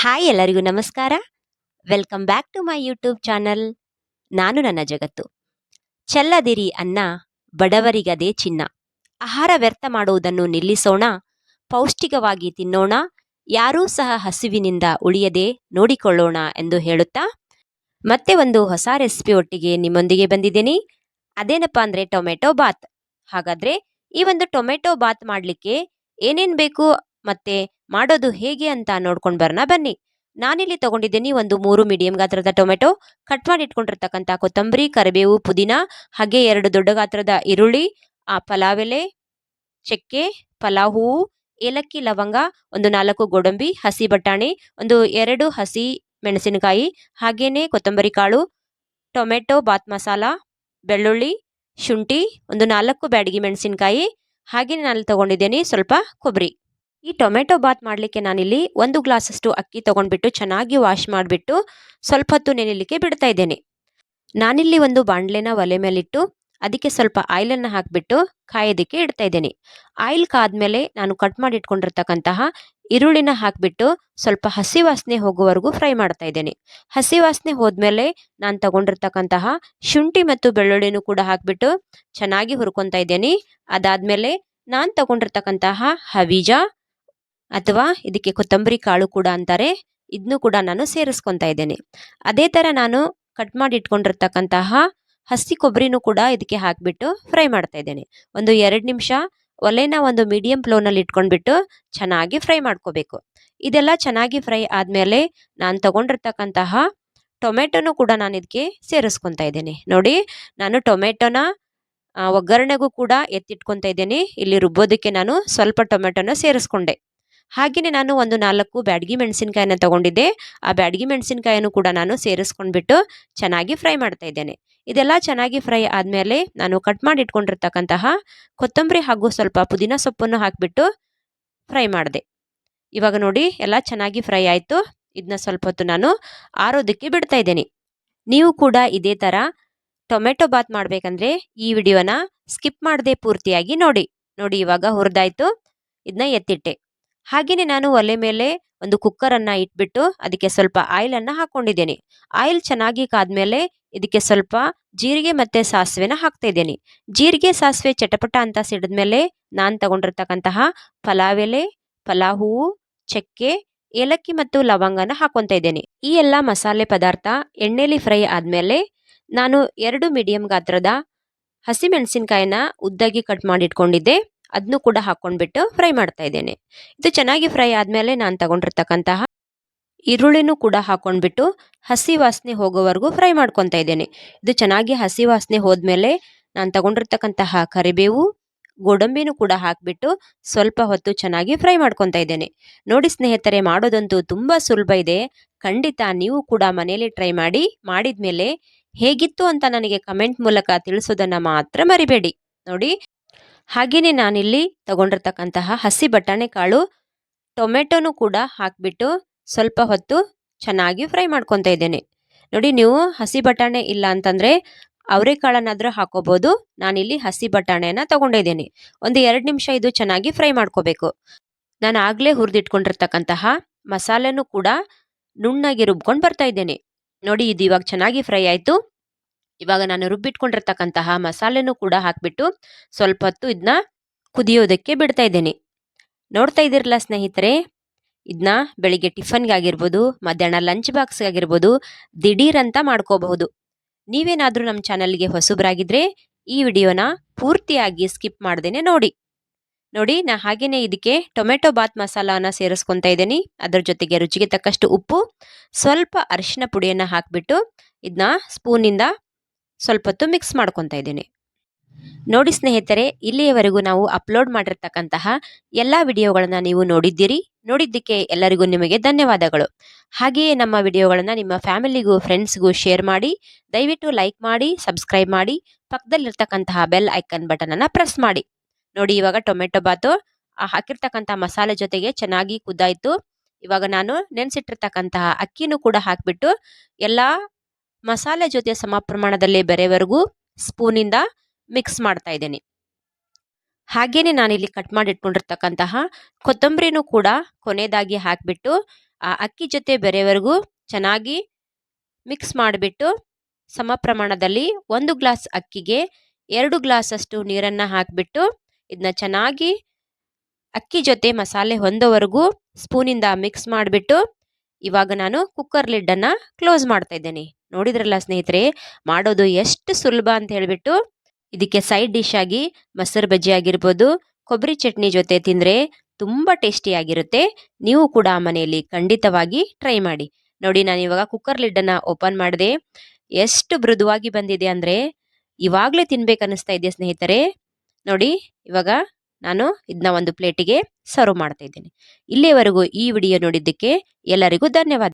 Hi ಎಲ್ಲರಿಗೂ ನಮಸ್ಕಾರ. Welcome back to my YouTube channel. ನಾನು ನನ್ನ ಜಗತ್ತು. ಚೆಲ್ಲದಿರಿ ಅನ್ನ, ಬಡವರಿಗದೇ ಚಿನ್ನ. ಆಹಾರ ವ್ಯರ್ಥ ಮಾಡುವುದನ್ನು ನಿಲ್ಲಿಸೋಣ, ಪೌಷ್ಟಿಕವಾಗಿ ತಿನ್ನೋಣ, ಯಾರೂ ಸಹ ಹಸಿವಿನಿಂದ ಉಳಿಯದೆ ನೋಡಿಕೊಳ್ಳೋಣ ಎಂದು ಹೇಳುತ್ತಾ ಮತ್ತೆ ಒಂದು ಹೊಸ ರೆಸಿಪಿ ಒಟ್ಟಿಗೆ ನಿಮ್ಮೊಂದಿಗೆ ಬಂದಿದ್ದೀನಿ. ಅದೇನಪ್ಪ ಅಂದರೆ ಟೊಮೆಟೊ ಬಾತ್. ಹಾಗಾದರೆ ಈ ಒಂದು ಟೊಮೆಟೊ ಬಾತ್ ಮಾಡಲಿಕ್ಕೆ ಏನೇನು ಬೇಕು ಮತ್ತೆ ಮಾಡೋದು ಹೇಗೆ ಅಂತ ನೋಡ್ಕೊಂಡು ಬರೋಣ ಬನ್ನಿ. ನಾನಿಲ್ಲಿ ತಗೊಂಡಿದ್ದೀನಿ ಒಂದು 3 ಮೀಡಿಯಂ ಗಾತ್ರದ ಟೊಮೆಟೊ, ಕಟ್ ಮಾಡಿ ಇಟ್ಕೊಂಡಿರ್ತಕ್ಕಂಥ ಕೊತ್ತಂಬರಿ, ಕರಿಬೇವು, ಪುದೀನ, ಹಾಗೆ 2 ದೊಡ್ಡ ಗಾತ್ರದ ಈರುಳ್ಳಿ, ಪಲಾವ್ ಎಲೆ, ಚಕ್ಕೆ, ಪಲಾವ್ ಹೂವು, ಏಲಕ್ಕಿ, ಲವಂಗ, ಒಂದು 4 ಗೋಡಂಬಿ, ಹಸಿ ಬಟಾಣಿ, ಒಂದು 2 ಹಸಿ ಮೆಣಸಿನಕಾಯಿ, ಹಾಗೇನೆ ಕೊತ್ತಂಬರಿ ಕಾಳು, ಟೊಮೆಟೊ ಬಾತ್ ಮಸಾಲ, ಬೆಳ್ಳುಳ್ಳಿ, ಶುಂಠಿ, ಒಂದು 4 ಬ್ಯಾಡಗಿ ಮೆಣಸಿನಕಾಯಿ, ಹಾಗೆ ನಾನು ತಗೊಂಡಿದ್ದೇನೆ ಸ್ವಲ್ಪ ಕೊಬ್ಬರಿ. ಈ ಟೊಮೆಟೊ ಬಾತ್ ಮಾಡಲಿಕ್ಕೆ ನಾನಿಲ್ಲಿ 1 ಗ್ಲಾಸಷ್ಟು ಅಕ್ಕಿ ತಗೊಂಡ್ಬಿಟ್ಟು ಚೆನ್ನಾಗಿ ವಾಶ್ ಮಾಡಿಬಿಟ್ಟು ಸ್ವಲ್ಪ ಹೊತ್ತು ನೆನೆಯಲಿಕ್ಕೆ ಬಿಡ್ತಾ ಇದ್ದೇನೆ. ನಾನಿಲ್ಲಿ ಒಂದು ಬಾಣಲೆನ ಒಲೆ ಮೇಲಿಟ್ಟು ಅದಕ್ಕೆ ಸ್ವಲ್ಪ ಆಯಿಲನ್ನು ಹಾಕಿಬಿಟ್ಟು ಕಾಯೋದಕ್ಕೆ ಇಡ್ತಾ ಇದ್ದೇನೆ. ಆಯಿಲ್ ಕಾದ್ಮೇಲೆ ನಾನು ಕಟ್ ಮಾಡಿ ಇಟ್ಕೊಂಡಿರ್ತಕ್ಕಂತಹ ಈರುಳ್ಳಿನ ಹಾಕಿಬಿಟ್ಟು ಸ್ವಲ್ಪ ಹಸಿ ವಾಸನೆ ಹೋಗುವವರೆಗೂ ಫ್ರೈ ಮಾಡ್ತಾ ಇದ್ದೇನೆ. ಹಸಿ ವಾಸನೆ ಹೋದ್ಮೇಲೆ ನಾನು ತಗೊಂಡಿರ್ತಕ್ಕಂತಹ ಶುಂಠಿ ಮತ್ತು ಬೆಳ್ಳುಳ್ಳಿನೂ ಕೂಡ ಹಾಕಿಬಿಟ್ಟು ಚೆನ್ನಾಗಿ ಹುರ್ಕೊತಾ ಇದ್ದೇನೆ. ಅದಾದಮೇಲೆ ನಾನು ತಗೊಂಡಿರ್ತಕ್ಕಂತಹ ಹವೀಜ ಅಥವಾ ಇದಕ್ಕೆ ಕೊತ್ತಂಬರಿ ಕಾಳು ಕೂಡ ಅಂತಾರೆ, ಇದನ್ನು ಕೂಡ ನಾನು ಸೇರಿಸ್ಕೊತಾ ಇದ್ದೇನೆ. ಅದೇ ಥರ ನಾನು ಕಟ್ ಮಾಡಿ ಇಟ್ಕೊಂಡಿರ್ತಕ್ಕಂತಹ ಹಸಿ ಕೊಬ್ಬರಿನೂ ಕೂಡ ಇದಕ್ಕೆ ಹಾಕಿಬಿಟ್ಟು ಫ್ರೈ ಮಾಡ್ತಾ ಇದ್ದೇನೆ. ಒಂದು 2 ನಿಮಿಷ ಒಲೆನ ಒಂದು ಮೀಡಿಯಂ ಫ್ಲೇಮ್ನಲ್ಲಿ ಇಟ್ಕೊಂಡ್ಬಿಟ್ಟು ಚೆನ್ನಾಗಿ ಫ್ರೈ ಮಾಡ್ಕೋಬೇಕು. ಇದೆಲ್ಲ ಚೆನ್ನಾಗಿ ಫ್ರೈ ಆದಮೇಲೆ ನಾನು ತಗೊಂಡಿರ್ತಕ್ಕಂತಹ ಟೊಮೆಟೊನೂ ಕೂಡ ನಾನು ಇದಕ್ಕೆ ಸೇರಿಸ್ಕೊತಾ ಇದ್ದೇನೆ. ನೋಡಿ, ನಾನು ಟೊಮೆಟೊನ ಒಗ್ಗರಣೆಗೂ ಕೂಡ ಎತ್ತಿಟ್ಕೊತಾ ಇದ್ದೇನೆ. ಇಲ್ಲಿ ರುಬ್ಬೋದಕ್ಕೆ ನಾನು ಸ್ವಲ್ಪ ಟೊಮೆಟೊನ ಸೇರಿಸ್ಕೊಂಡೆ. ಹಾಗೆಯೇ ನಾನು ಒಂದು 4 ಬ್ಯಾಡಗಿ ಮೆಣಸಿನಕಾಯಿನ ತಗೊಂಡಿದ್ದೆ. ಆ ಬ್ಯಾಡಗಿ ಮೆಣಸಿನಕಾಯನ್ನು ಕೂಡ ನಾನು ಸೇರಿಸ್ಕೊಂಡ್ಬಿಟ್ಟು ಚೆನ್ನಾಗಿ ಫ್ರೈ ಮಾಡ್ತಾ ಇದ್ದೇನೆ. ಇದೆಲ್ಲ ಚೆನ್ನಾಗಿ ಫ್ರೈ ಆದಮೇಲೆ ನಾನು ಕಟ್ ಮಾಡಿ ಇಟ್ಕೊಂಡಿರ್ತಕ್ಕಂತಹ ಕೊತ್ತಂಬರಿ ಹಾಗೂ ಸ್ವಲ್ಪ ಪುದೀನ ಸೊಪ್ಪನ್ನು ಹಾಕಿಬಿಟ್ಟು ಫ್ರೈ ಮಾಡಿದೆ. ಇವಾಗ ನೋಡಿ ಎಲ್ಲ ಚೆನ್ನಾಗಿ ಫ್ರೈ ಆಯಿತು. ಇದನ್ನ ಸ್ವಲ್ಪ ಹೊತ್ತು ನಾನು ಆರೋದಕ್ಕೆ ಬಿಡ್ತಾ ಇದ್ದೇನೆ. ನೀವು ಕೂಡ ಇದೇ ಥರ ಟೊಮೆಟೊ ಬಾತ್ ಮಾಡಬೇಕಂದ್ರೆ ಈ ವಿಡಿಯೋನ ಸ್ಕಿಪ್ ಮಾಡದೆ ಪೂರ್ತಿಯಾಗಿ ನೋಡಿ. ಇವಾಗ ಹುರಿದಾಯ್ತು, ಇದನ್ನ ಎತ್ತಿಟ್ಟೆ. ಹಾಗೆಯೇ ನಾನು ಒಲೆ ಮೇಲೆ ಒಂದು ಕುಕ್ಕರನ್ನು ಇಟ್ಬಿಟ್ಟು ಅದಕ್ಕೆ ಸ್ವಲ್ಪ ಆಯಿಲನ್ನು ಹಾಕ್ಕೊಂಡಿದ್ದೇನೆ. ಆಯಿಲ್ ಚೆನ್ನಾಗಿ ಕಾದ್ಮೇಲೆ ಇದಕ್ಕೆ ಸ್ವಲ್ಪ ಜೀರಿಗೆ ಮತ್ತು ಸಾಸಿವೆನ ಹಾಕ್ತಾ ಇದ್ದೇನೆ. ಜೀರಿಗೆ ಸಾಸಿವೆ ಚಟಪಟ ಅಂತ ಸಿಡಿದ್ಮೇಲೆ ನಾನು ತಗೊಂಡಿರ್ತಕ್ಕಂತಹ ಪಲಾವ್ ಎಲೆ, ಪಲಾವ್ ಹೂವು, ಚಕ್ಕೆ, ಏಲಕ್ಕಿ ಮತ್ತು ಲವಂಗನ ಹಾಕ್ಕೊತಾ ಇದ್ದೇನೆ. ಈ ಎಲ್ಲ ಮಸಾಲೆ ಪದಾರ್ಥ ಎಣ್ಣೆಲಿ ಫ್ರೈ ಆದಮೇಲೆ ನಾನು 2 ಮೀಡಿಯಂ ಗಾತ್ರದ ಹಸಿಮೆಣಸಿನಕಾಯಿನ ಉದ್ದಾಗಿ ಕಟ್ ಮಾಡಿ ಇಟ್ಕೊಂಡಿದ್ದೆ, ಅದನ್ನು ಕೂಡ ಹಾಕ್ಕೊಂಡ್ಬಿಟ್ಟು ಫ್ರೈ ಮಾಡ್ತಾ ಇದ್ದೇನೆ. ಇದು ಚೆನ್ನಾಗಿ ಫ್ರೈ ಆದಮೇಲೆ ನಾನು ತಗೊಂಡಿರ್ತಕ್ಕಂತಹ ಈರುಳ್ಳಿನೂ ಕೂಡ ಹಾಕ್ಕೊಂಡ್ಬಿಟ್ಟು ಹಸಿ ವಾಸನೆ ಹೋಗೋವರೆಗೂ ಫ್ರೈ ಮಾಡ್ಕೊತಾ ಇದ್ದೇನೆ. ಇದು ಚೆನ್ನಾಗಿ ಹಸಿ ವಾಸನೆ ಹೋದ್ಮೇಲೆ ನಾನು ತಗೊಂಡಿರ್ತಕ್ಕಂತಹ ಕರಿಬೇವು, ಗೋಡಂಬಿನೂ ಕೂಡ ಹಾಕಿಬಿಟ್ಟು ಸ್ವಲ್ಪ ಹೊತ್ತು ಚೆನ್ನಾಗಿ ಫ್ರೈ ಮಾಡ್ಕೊತಾ ಇದ್ದೇನೆ. ನೋಡಿ ಸ್ನೇಹಿತರೆ, ಮಾಡೋದಂತೂ ತುಂಬ ಸುಲಭ ಇದೆ. ಖಂಡಿತ ನೀವು ಕೂಡ ಮನೆಯಲ್ಲಿ ಟ್ರೈ ಮಾಡಿ. ಮಾಡಿದ್ಮೇಲೆ ಹೇಗಿತ್ತು ಅಂತ ನನಗೆ ಕಮೆಂಟ್ ಮೂಲಕ ತಿಳಿಸೋದನ್ನು ಮಾತ್ರ ಮರಿಬೇಡಿ. ನೋಡಿ, ಹಾಗೆಯೇ ನಾನಿಲ್ಲಿ ತಗೊಂಡಿರ್ತಕ್ಕಂತಹ ಹಸಿ ಬಟಾಣಿ ಕಾಳು, ಟೊಮೆಟೊನೂ ಕೂಡ ಹಾಕಿಬಿಟ್ಟು ಸ್ವಲ್ಪ ಹೊತ್ತು ಚೆನ್ನಾಗಿ ಫ್ರೈ ಮಾಡ್ಕೊತಾ ಇದ್ದೇನೆ. ನೋಡಿ, ನೀವು ಹಸಿ ಬಟಾಣೆ ಇಲ್ಲ ಅಂತಂದರೆ ಅವರೆಕಾಳನ್ನಾದರೂ ಹಾಕೋಬೋದು. ನಾನಿಲ್ಲಿ ಹಸಿ ಬಟಾಣೆಯನ್ನು ತಗೊಂಡಿದ್ದೇನೆ. ಒಂದು 2 ನಿಮಿಷ ಇದು ಚೆನ್ನಾಗಿ ಫ್ರೈ ಮಾಡ್ಕೋಬೇಕು. ನಾನು ಆಗಲೇ ಹುರಿದಿಟ್ಕೊಂಡಿರ್ತಕ್ಕಂತಹ ಮಸಾಲೆನೂ ಕೂಡ ನುಣ್ಣಗೆ ರುಬ್ಕೊಂಡು ಬರ್ತಾ ಇದ್ದೇನೆ. ನೋಡಿ, ಇದು ಇವಾಗ ಚೆನ್ನಾಗಿ ಫ್ರೈ ಆಯಿತು. ಇವಾಗ ನಾನು ರುಬ್ಬಿಟ್ಕೊಂಡಿರ್ತಕ್ಕಂತಹ ಮಸಾಲೆನೂ ಕೂಡ ಹಾಕಿಬಿಟ್ಟು ಸ್ವಲ್ಪ ಹೊತ್ತು ಇದನ್ನ ಕುದಿಯೋದಕ್ಕೆ ಬಿಡ್ತಾ ಇದ್ದೇನೆ. ನೋಡ್ತಾ ಇದ್ದೀರಲ್ಲ ಸ್ನೇಹಿತರೆ, ಇದನ್ನ ಬೆಳಿಗ್ಗೆ ಟಿಫನ್ಗಾಗಿರ್ಬೋದು, ಮಧ್ಯಾಹ್ನ ಲಂಚ್ ಬಾಕ್ಸ್ಗಾಗಿರ್ಬೋದು, ದಿಢೀರಂತ ಮಾಡ್ಕೋಬಹುದು. ನೀವೇನಾದರೂ ನಮ್ಮ ಚಾನಲ್ಗೆ ಹೊಸಬರಾಗಿದ್ದರೆ ಈ ವಿಡಿಯೋನ ಪೂರ್ತಿಯಾಗಿ ಸ್ಕಿಪ್ ಮಾಡ್ದೇನೆ ನೋಡಿ. ನಾ ಹಾಗೆಯೇ ಇದಕ್ಕೆ ಟೊಮೆಟೊ ಬಾತ್ ಮಸಾಲಾನ ಸೇರಿಸ್ಕೊತಾ ಇದ್ದೀನಿ. ಅದರ ಜೊತೆಗೆ ರುಚಿಗೆ ತಕ್ಕಷ್ಟು ಉಪ್ಪು, ಸ್ವಲ್ಪ ಅರಿಶಿನ ಪುಡಿಯನ್ನು ಹಾಕಿಬಿಟ್ಟು ಇದನ್ನ ಸ್ಪೂನಿಂದ ಸ್ವಲ್ಪ ಹೊತ್ತು ಮಿಕ್ಸ್ ಮಾಡ್ಕೊತಾ ಇದ್ದೀನಿ. ನೋಡಿ ಸ್ನೇಹಿತರೆ, ಇಲ್ಲಿಯವರೆಗೂ ನಾವು ಅಪ್ಲೋಡ್ ಮಾಡಿರ್ತಕ್ಕಂತಹ ಎಲ್ಲ ವಿಡಿಯೋಗಳನ್ನು ನೀವು ನೋಡಿದ್ದಕ್ಕೆ ಎಲ್ಲರಿಗೂ ನಿಮಗೆ ಧನ್ಯವಾದಗಳು. ಹಾಗೆಯೇ ನಮ್ಮ ವಿಡಿಯೋಗಳನ್ನು ನಿಮ್ಮ ಫ್ಯಾಮಿಲಿಗೂ ಫ್ರೆಂಡ್ಸ್ಗೂ ಶೇರ್ ಮಾಡಿ. ದಯವಿಟ್ಟು ಲೈಕ್ ಮಾಡಿ, ಸಬ್ಸ್ಕ್ರೈಬ್ ಮಾಡಿ, ಪಕ್ಕದಲ್ಲಿರ್ತಕ್ಕಂತಹ ಬೆಲ್ ಐಕನ್ ಬಟನನ್ನು ಪ್ರೆಸ್ ಮಾಡಿ. ನೋಡಿ, ಇವಾಗ ಟೊಮೆಟೊ ಬಾತು ಹಾಕಿರ್ತಕ್ಕಂಥ ಮಸಾಲೆ ಜೊತೆಗೆ ಚೆನ್ನಾಗಿ ಕುದ್ದಾಯಿತು. ಇವಾಗ ನಾನು ನೆನೆಸಿಟ್ಟಿರ್ತಕ್ಕಂತಹ ಅಕ್ಕಿನೂ ಕೂಡ ಹಾಕಿಬಿಟ್ಟು ಎಲ್ಲ ಮಸಾಲೆ ಜೊತೆ ಸಮ ಪ್ರಮಾಣದಲ್ಲಿ ಬೆರೆವರೆಗೂ ಸ್ಪೂನಿಂದ ಮಿಕ್ಸ್ ಮಾಡ್ತಾ ಇದ್ದೇನೆ. ಹಾಗೆಯೇ ನಾನಿಲ್ಲಿ ಕಟ್ ಮಾಡಿ ಇಟ್ಕೊಂಡಿರ್ತಕ್ಕಂತಹ ಕೊತ್ತಂಬರಿನೂ ಕೂಡ ಕೊನೆಯದಾಗಿ ಹಾಕಿಬಿಟ್ಟು ಆ ಅಕ್ಕಿ ಜೊತೆ ಬೆರೆವರೆಗೂ ಚೆನ್ನಾಗಿ ಮಿಕ್ಸ್ ಮಾಡಿಬಿಟ್ಟು ಸಮ ಪ್ರಮಾಣದಲ್ಲಿ 1 ಗ್ಲಾಸ್ ಅಕ್ಕಿಗೆ 2 ಗ್ಲಾಸಷ್ಟು ನೀರನ್ನು ಹಾಕಿಬಿಟ್ಟು ಇದನ್ನ ಚೆನ್ನಾಗಿ ಅಕ್ಕಿ ಜೊತೆ ಮಸಾಲೆ ಹೊಂದೋವರೆಗೂ ಸ್ಪೂನಿಂದ ಮಿಕ್ಸ್ ಮಾಡಿಬಿಟ್ಟು ಇವಾಗ ನಾನು ಕುಕ್ಕರ್ ಲಿಡ್ಡನ್ನು ಕ್ಲೋಸ್ ಮಾಡ್ತಾ ಇದ್ದೇನೆ. ನೋಡಿದ್ರಲ್ಲ ಸ್ನೇಹಿತರೆ, ಮಾಡೋದು ಎಷ್ಟು ಸುಲಭ ಅಂತ ಹೇಳಿಬಿಟ್ಟು. ಇದಕ್ಕೆ ಸೈಡ್ ಡಿಶ್ ಆಗಿ ಮೊಸರು ಬಜ್ಜಿ ಆಗಿರ್ಬೋದು, ಕೊಬ್ಬರಿ ಚಟ್ನಿ ಜೊತೆ ತಿಂದರೆ ತುಂಬ ಟೇಸ್ಟಿಯಾಗಿರುತ್ತೆ. ನೀವು ಕೂಡ ಮನೆಯಲ್ಲಿ ಖಂಡಿತವಾಗಿ ಟ್ರೈ ಮಾಡಿ. ನೋಡಿ, ನಾನು ಇವಾಗ ಕುಕ್ಕರ್ ಲಿಡ್ಡನ್ನು ಓಪನ್ ಮಾಡಿದೆ. ಎಷ್ಟು ಮೃದುವಾಗಿ ಬಂದಿದೆ ಅಂದರೆ ಇವಾಗಲೇ ತಿನ್ಬೇಕನ್ನಿಸ್ತಾ ಇದೆ ಸ್ನೇಹಿತರೆ. ನೋಡಿ, ಇವಾಗ ನಾನು ಇದನ್ನ ಒಂದು ಪ್ಲೇಟಿಗೆ ಸರ್ವ್ ಮಾಡ್ತಾ ಇದ್ದೀನಿ. ಇಲ್ಲಿಯವರೆಗೂ ಈ ವಿಡಿಯೋ ನೋಡಿದ್ದಕ್ಕೆ ಎಲ್ಲರಿಗೂ ಧನ್ಯವಾದ.